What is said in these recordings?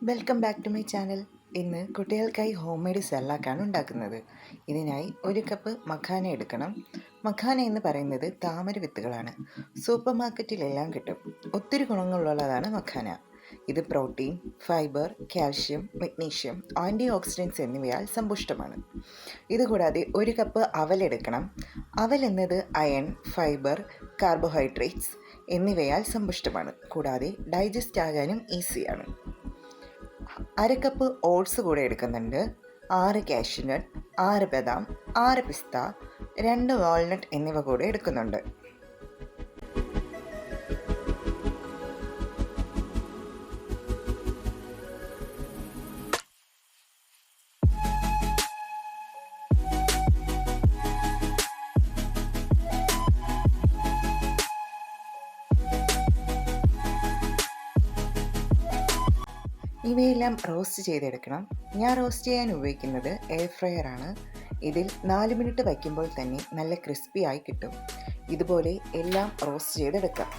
Welcome back to my channel. ഇന്ന് കുട്ടികൾക്കായി home made സെർലാക്കാണ് ഉണ്ടാക്കുന്നത്. ഇതിനായി 1 കപ്പ് മഖാന എടുക്കണം. മഖാന എന്ന് പറയുന്നത് താമര വിത്തുകളാണ്. സൂപ്പർ മാർക്കറ്റിലെല്ലാം കിട്ടും. ഒത്തിരി ഗുണങ്ങളുള്ളതാണ് മഖാന. ഇത് protein, fibre, calcium, magnesium, antioxidants എന്നിവയാൽ സമ്പുഷ്ടമാണ്. ഇതുകൂടാതെ 1 കപ്പ് അവലെടുക്കണം. അവൽ എന്നത് അയൺ, ഫൈബർ, കാർബോഹൈഡ്രേറ്റ്സ് എന്നിവയാൽ സമ്പുഷ്ടമാണ്. കൂടാതെ ഡൈജസ്റ്റ് ആകാനും ഈസിയാണ്. 1/2 കപ്പ് ഓട്സ് കൂടെ എടുക്കുന്നുണ്ട്. 6 കാഷ്യൂനട്ട്, 6 ബദാം, 6 പിസ്ത, 2 വാൾനട്ട് എന്നിവ കൂടെ എടുക്കുന്നുണ്ട്. ഇവയെല്ലാം റോസ്റ്റ് ചെയ്തെടുക്കണം. ഞാൻ റോസ്റ്റ് ചെയ്യാൻ ഉപയോഗിക്കുന്നത് എയർ ഫ്രയർ ആണ്. ഇതിൽ 4 മിനിറ്റ് വയ്ക്കുമ്പോൾ തന്നെ നല്ല ക്രിസ്പി ആയി കിട്ടും. ഇതുപോലെ എല്ലാം റോസ്റ്റ് ചെയ്തെടുക്കാം.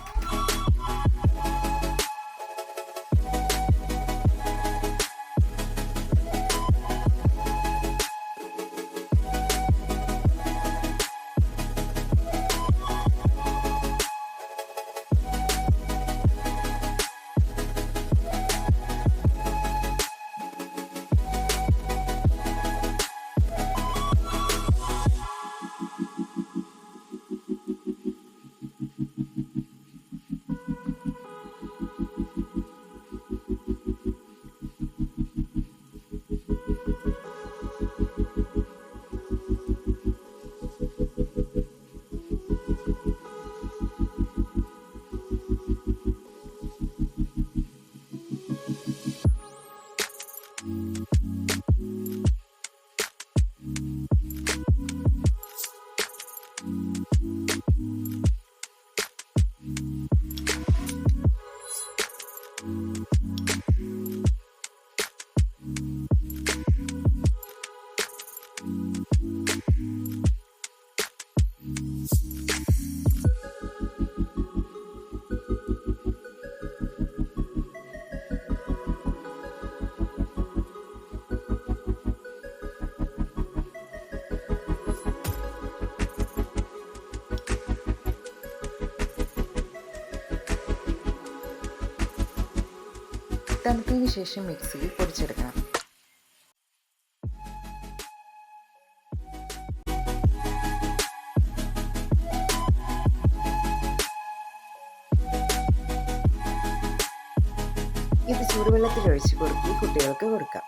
തണുത്തതിന് ശേഷം മിക്സിയിൽ പൊടിച്ചെടുക്കണം. ഇത് ചൂടുവെള്ളത്തിൽ ഒഴിച്ച് കുറുക്കി കുട്ടികൾക്ക് കൊടുക്കാം.